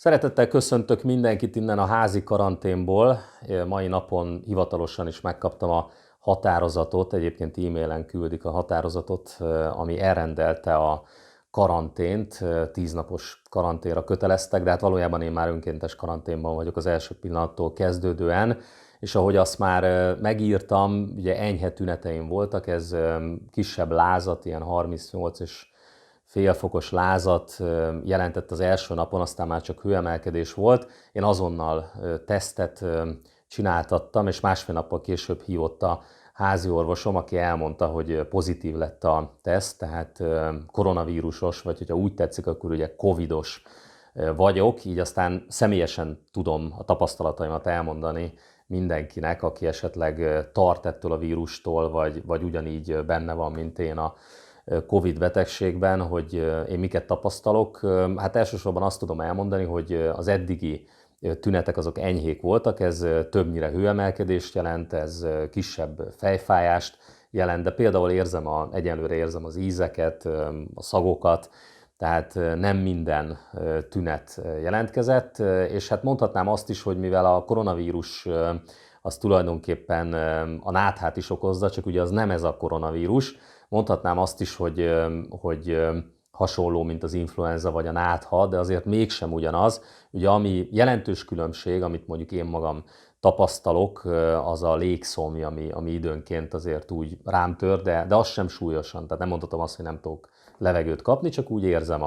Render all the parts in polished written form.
Szeretettel köszöntök mindenkit innen a házi karanténból. Mai napon hivatalosan is megkaptam a határozatot, egyébként e-mailen küldik a határozatot, ami elrendelte a karantént, 10 napos karanténra köteleztek, de hát valójában én már önkéntes karanténban vagyok az első pillanattól kezdődően, és ahogy azt már megírtam, ugye enyhe tüneteim voltak, ez kisebb lázat, ilyen 38 és félfokos lázat jelentett az első napon, aztán már csak hőemelkedés volt. Én azonnal tesztet csináltattam, és másfél nappal később hívott a házi orvosom, aki elmondta, hogy pozitív lett a teszt, tehát koronavírusos, vagy hogyha úgy tetszik, akkor ugye covidos vagyok, így aztán személyesen tudom a tapasztalataimat elmondani mindenkinek, aki esetleg tart ettől a vírustól, vagy ugyanígy benne van, mint én a Covid betegségben, hogy én miket tapasztalok. Hát elsősorban azt tudom elmondani, hogy az eddigi tünetek azok enyhék voltak, ez többnyire hőemelkedést jelent, ez kisebb fejfájást jelent, de például egyenlőre érzem az ízeket, a szagokat, tehát nem minden tünet jelentkezett, és hát mondhatnám azt is, hogy mivel a koronavírus az tulajdonképpen a náthát is okozza, csak ugye az nem ez a koronavírus. Mondhatnám azt is, hogy hasonló, mint az influenza vagy a nátha, de azért mégsem ugyanaz. Ugye ami jelentős különbség, amit mondjuk én magam tapasztalok, az a légszomj, ami időnként azért úgy rám tör, de az sem súlyosan. Tehát nem mondhatom azt, hogy nem tudok levegőt kapni, csak úgy érzem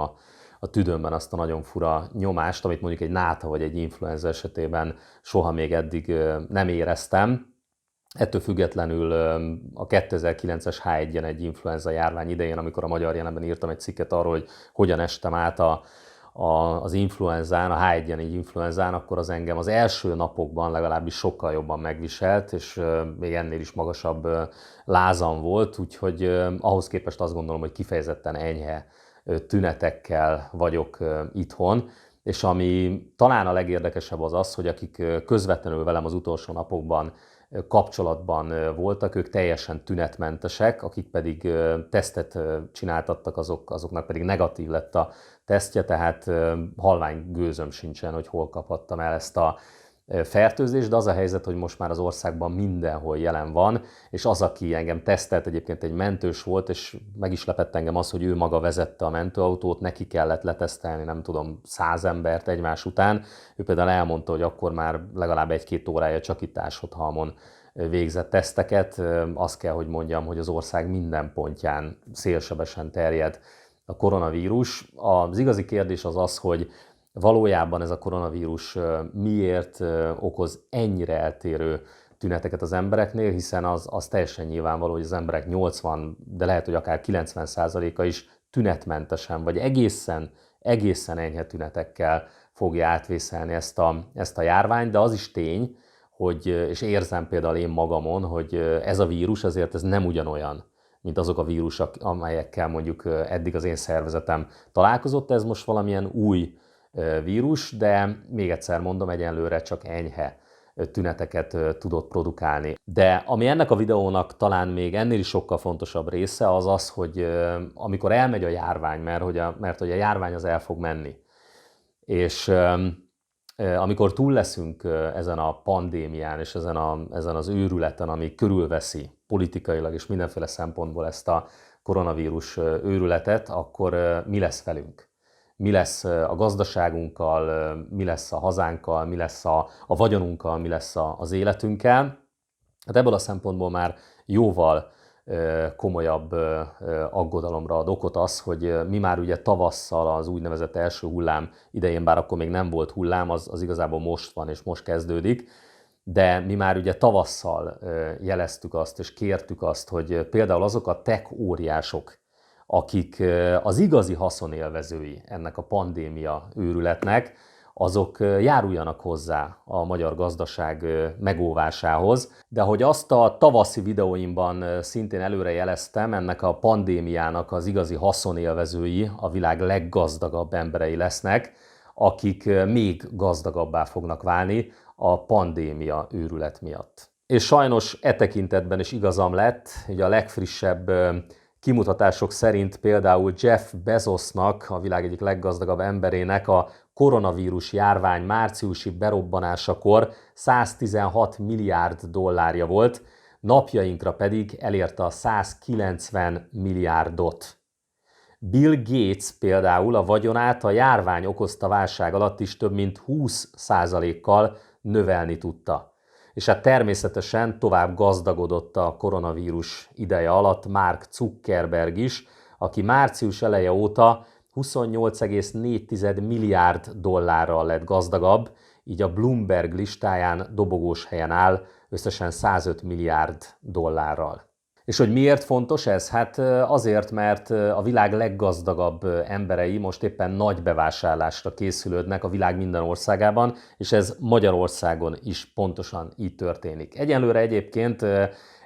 a tüdőmben azt a nagyon fura nyomást, amit mondjuk egy nátha vagy egy influenza esetében soha még eddig nem éreztem. Ettől függetlenül a 2009-es H1N1 influenza járvány idején, amikor a Magyar Jelenben írtam egy cikket arról, hogy hogyan estem át az influenzán, a H1N1 influenzán, akkor az engem az első napokban legalábbis sokkal jobban megviselt, és még ennél is magasabb lázam volt, úgyhogy ahhoz képest azt gondolom, hogy kifejezetten enyhe tünetekkel vagyok itthon. És ami talán a legérdekesebb az az, hogy akik közvetlenül velem az utolsó napokban kapcsolatban voltak, ők teljesen tünetmentesek, akik pedig tesztet csináltattak, azoknak pedig negatív lett a tesztje, tehát halvány gőzöm sincsen, hogy hol kaphattam el ezt a fertőzést, de az a helyzet, hogy most már az országban mindenhol jelen van, és az, aki engem tesztelt, egyébként egy mentős volt, és meg is lepett engem az, hogy ő maga vezette a mentőautót, neki kellett letesztelni, nem tudom, 100 embert egymás után. Ő például elmondta, hogy akkor már legalább 1-2 órája csak itt Ásotthalmon végzett teszteket. Azt kell, hogy mondjam, hogy az ország minden pontján szélsebesen terjed a koronavírus. Az igazi kérdés az az, hogy valójában ez a koronavírus miért okoz ennyire eltérő tüneteket az embereknél, hiszen az teljesen nyilvánvaló, hogy az emberek 80, de lehet, hogy akár 90%-a is tünetmentesen, vagy egészen enyhe tünetekkel fogja átvészelni ezt a járványt, de az is tény, hogy, és érzem például én magamon, hogy ez a vírus azért ez nem ugyanolyan, mint azok a vírusok, amelyekkel mondjuk eddig az én szervezetem találkozott, ez most valamilyen új vírus, de még egyszer mondom, egyenlőre csak enyhe tüneteket tudott produkálni. De ami ennek a videónak talán még ennél is sokkal fontosabb része az az, hogy amikor elmegy a járvány, mert hogy a járvány az el fog menni, és amikor túl leszünk ezen a pandémián és ezen az őrületen, ami körülveszi politikailag és mindenféle szempontból ezt a koronavírus őrületet, akkor mi lesz velünk? Mi lesz a gazdaságunkkal, mi lesz a hazánkkal, mi lesz a vagyonunkkal, mi lesz az életünkkel. Hát ebből a szempontból már jóval komolyabb aggodalomra ad okot az, hogy mi már ugye tavasszal az úgynevezett első hullám idején, bár akkor még nem volt hullám, az igazából most van és most kezdődik, de mi már ugye tavasszal jeleztük azt és kértük azt, hogy például azok a tech óriások, akik az igazi haszonélvezői ennek a pandémia őrületnek, azok járuljanak hozzá a magyar gazdaság megóvásához. De ahogy azt a tavaszi videóimban szintén előre jeleztem, ennek a pandémiának az igazi haszonélvezői a világ leggazdagabb emberei lesznek, akik még gazdagabbá fognak válni a pandémia őrület miatt. És sajnos e tekintetben is igazam lett, hogy a legfrissebb kimutatások szerint például Jeff Bezosnak, a világ egyik leggazdagabb emberének a koronavírus járvány márciusi berobbanásakor 116 milliárd dollárja volt, napjainkra pedig elérte a 190 milliárdot. Bill Gates például a vagyonát a járvány okozta válság alatt is több mint 20%-kal növelni tudta. És hát természetesen tovább gazdagodott a koronavírus ideje alatt Mark Zuckerberg is, aki március eleje óta 28,4 milliárd dollárral lett gazdagabb, így a Bloomberg listáján dobogós helyen áll összesen 105 milliárd dollárral. És hogy miért fontos ez? Hát azért, mert a világ leggazdagabb emberei most éppen nagy bevásárlásra készülődnek a világ minden országában, és ez Magyarországon is pontosan így történik. Egyelőre egyébként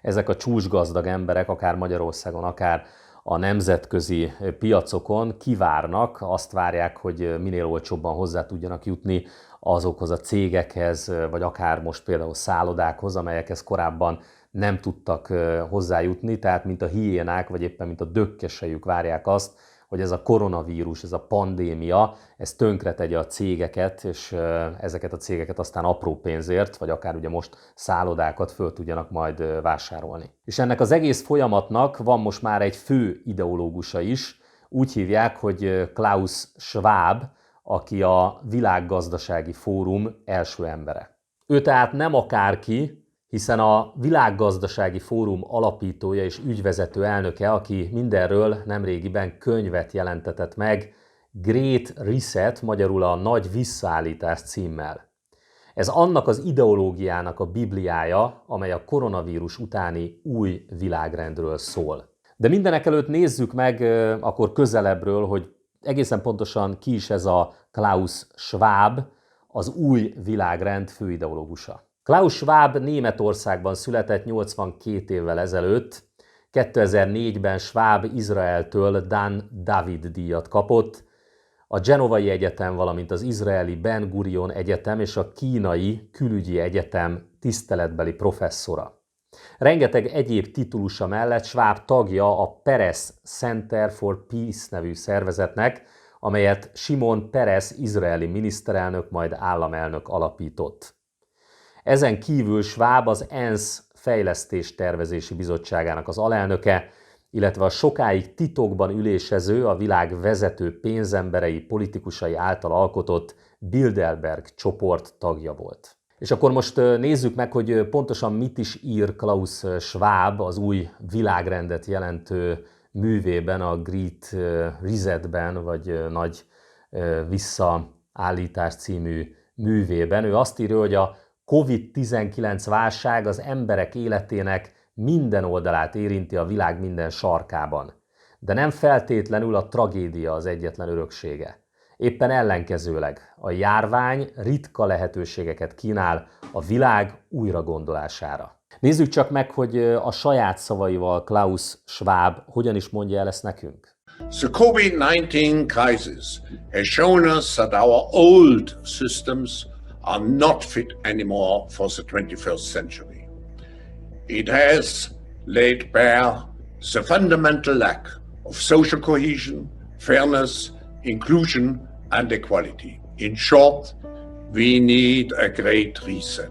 ezek a csúcsgazdag emberek, akár Magyarországon, akár a nemzetközi piacokon kivárnak, azt várják, hogy minél olcsóbban hozzá tudjanak jutni azokhoz a cégekhez, vagy akár most például szállodákhoz, amelyekhez korábban nem tudtak hozzájutni, tehát mint a hiénák, vagy éppen mint a dökkesejük várják azt, hogy ez a koronavírus, ez a pandémia, ez tönkretegye a cégeket, és ezeket a cégeket aztán apró pénzért, vagy akár ugye most szállodákat föl tudjanak majd vásárolni. És ennek az egész folyamatnak van most már egy fő ideológusa is, úgy hívják, hogy Klaus Schwab, aki a Világgazdasági Fórum első embere. Ő tehát nem akárki, hiszen a Világgazdasági Fórum alapítója és ügyvezető elnöke, aki mindenről nemrégiben könyvet jelentetett meg, Great Reset, magyarul a Nagy Visszaállítás címmel. Ez annak az ideológiának a bibliája, amely a koronavírus utáni új világrendről szól. De mindenekelőtt nézzük meg akkor közelebbről, hogy egészen pontosan ki is ez a Klaus Schwab, az új világrend főideológusa. Klaus Schwab Németországban született 82 évvel ezelőtt. 2004-ben Schwab Izraeltől Dan David díjat kapott, a Genovai Egyetem, valamint az izraeli Ben Gurion Egyetem és a kínai Külügyi Egyetem tiszteletbeli professzora. Rengeteg egyéb titulusa mellett Schwab tagja a Peres Center for Peace nevű szervezetnek, amelyet Simon Peres izraeli miniszterelnök, majd államelnök alapított. Ezen kívül Schwab az ENSZ Fejlesztés-tervezési bizottságának az alelnöke, illetve a sokáig titokban ülésező, a világ vezető pénzemberei, politikusai által alkotott Bilderberg csoport tagja volt. És akkor most nézzük meg, hogy pontosan mit is ír Klaus Schwab az új világrendet jelentő művében, a Great Resetben, vagy Nagy Visszaállítás című művében. Ő azt írja, hogy a COVID-19 válság az emberek életének minden oldalát érinti a világ minden sarkában. De nem feltétlenül a tragédia az egyetlen öröksége. Éppen ellenkezőleg a járvány ritka lehetőségeket kínál a világ újragondolására. Nézzük csak meg, hogy a saját szavaival Klaus Schwab hogyan is mondja el ezt nekünk. The COVID-19 crisis has shown us that our old systems are not fit anymore for the 21st century. It has laid bare the fundamental lack of social cohesion, fairness, inclusion and equality. In short, we need a great reset.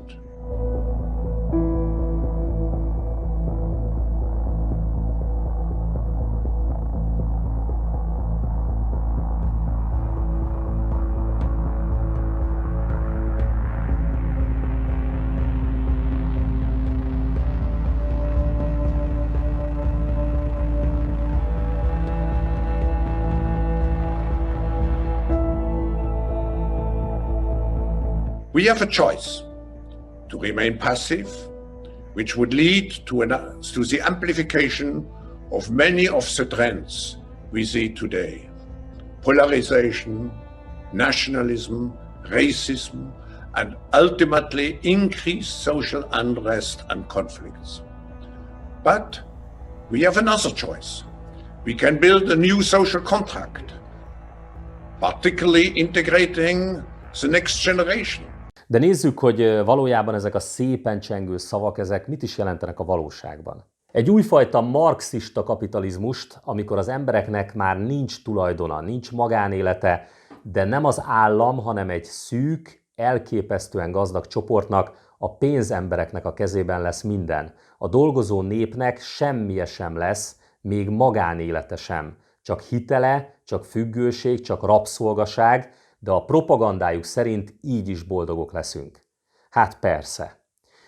We have a choice to remain passive, which would lead to the amplification of many of the trends we see today. Polarization, nationalism, racism, and ultimately increased social unrest and conflicts. But we have another choice. We can build a new social contract, particularly integrating the next generation. De nézzük, hogy valójában ezek a szépen csengő szavak, ezek mit is jelentenek a valóságban. Egy újfajta marxista kapitalizmust, amikor az embereknek már nincs tulajdona, nincs magánélete, de nem az állam, hanem egy szűk, elképesztően gazdag csoportnak, a pénzembereknek a kezében lesz minden. A dolgozó népnek semmije sem lesz, még magánélete sem. Csak hitele, csak függőség, csak rabszolgaság, de a propagandájuk szerint így is boldogok leszünk. Hát persze.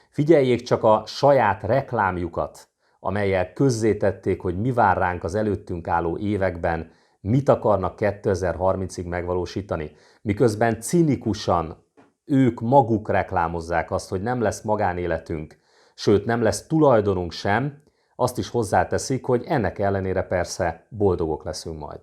Figyeljék csak a saját reklámjukat, amellyel közzétették, hogy mi vár ránk az előttünk álló években, mit akarnak 2030-ig megvalósítani, miközben cinikusan ők maguk reklámozzák azt, hogy nem lesz magánéletünk, sőt nem lesz tulajdonunk sem, azt is hozzáteszik, hogy ennek ellenére persze boldogok leszünk majd.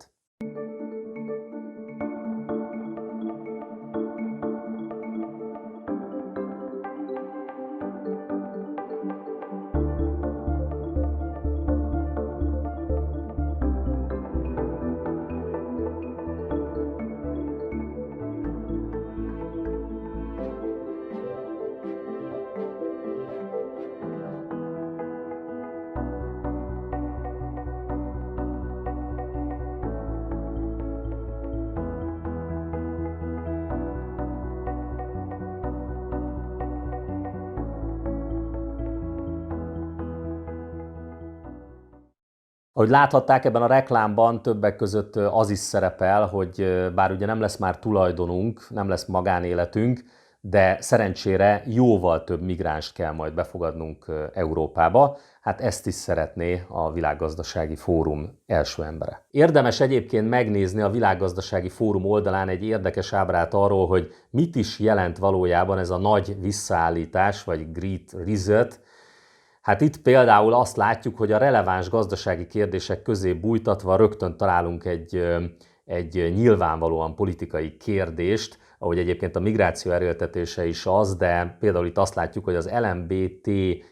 Ahogy láthatták, ebben a reklámban többek között az is szerepel, hogy bár ugye nem lesz már tulajdonunk, nem lesz magánéletünk, de szerencsére jóval több migránst kell majd befogadnunk Európába. Hát ezt is szeretné a Világgazdasági Fórum első embere. Érdemes egyébként megnézni a Világgazdasági Fórum oldalán egy érdekes ábrát arról, hogy mit is jelent valójában ez a nagy visszaállítás, vagy Great Reset. Hát itt például azt látjuk, hogy a releváns gazdasági kérdések közé bújtatva rögtön találunk egy nyilvánvalóan politikai kérdést, ahogy egyébként a migráció erőltetése is az, de például itt azt látjuk, hogy az LMBTI,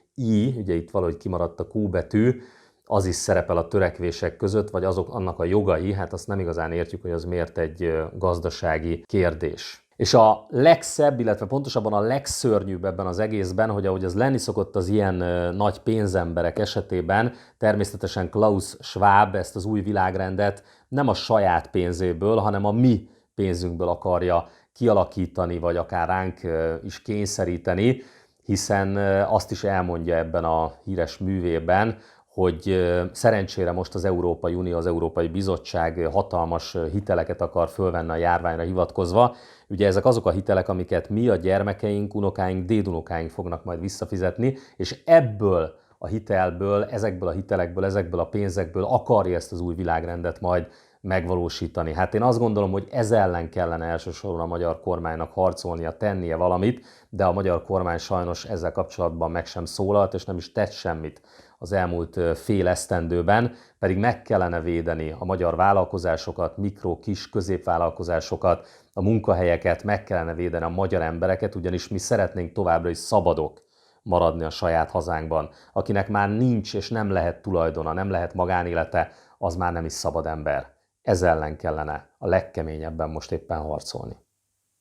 ugye itt valahogy kimaradt a Q betű, az is szerepel a törekvések között, vagy annak a jogai, hát azt nem igazán értjük, hogy az miért egy gazdasági kérdés. És a legszebb, illetve pontosabban a legszörnyűbb ebben az egészben, hogy ahogy az lenni szokott az ilyen nagy pénzemberek esetében, természetesen Klaus Schwab ezt az új világrendet nem a saját pénzéből, hanem a mi pénzünkből akarja kialakítani, vagy akár ránk is kényszeríteni, hiszen azt is elmondja ebben a híres művében, hogy szerencsére most az Európai Unió, az Európai Bizottság hatalmas hiteleket akar fölvenni a járványra hivatkozva. Ugye ezek azok a hitelek, amiket mi, a gyermekeink, unokáink, dédunokáink fognak majd visszafizetni, és ebből a hitelből, ezekből a hitelekből, ezekből a pénzekből akarja ezt az új világrendet majd megvalósítani. Hát én azt gondolom, hogy ez ellen kellene elsősorban a magyar kormánynak harcolnia, tennie valamit, de a magyar kormány sajnos ezzel kapcsolatban meg sem szólalt, és nem is tett semmit az elmúlt fél esztendőben, pedig meg kellene védeni a magyar vállalkozásokat, mikro, kis, középvállalkozásokat, a munkahelyeket, meg kellene védeni a magyar embereket, ugyanis mi szeretnénk továbbra is szabadok maradni a saját hazánkban. Akinek már nincs és nem lehet tulajdona, nem lehet magánélete, az már nem is szabad ember. Ez ellen kellene a legkeményebben most éppen harcolni.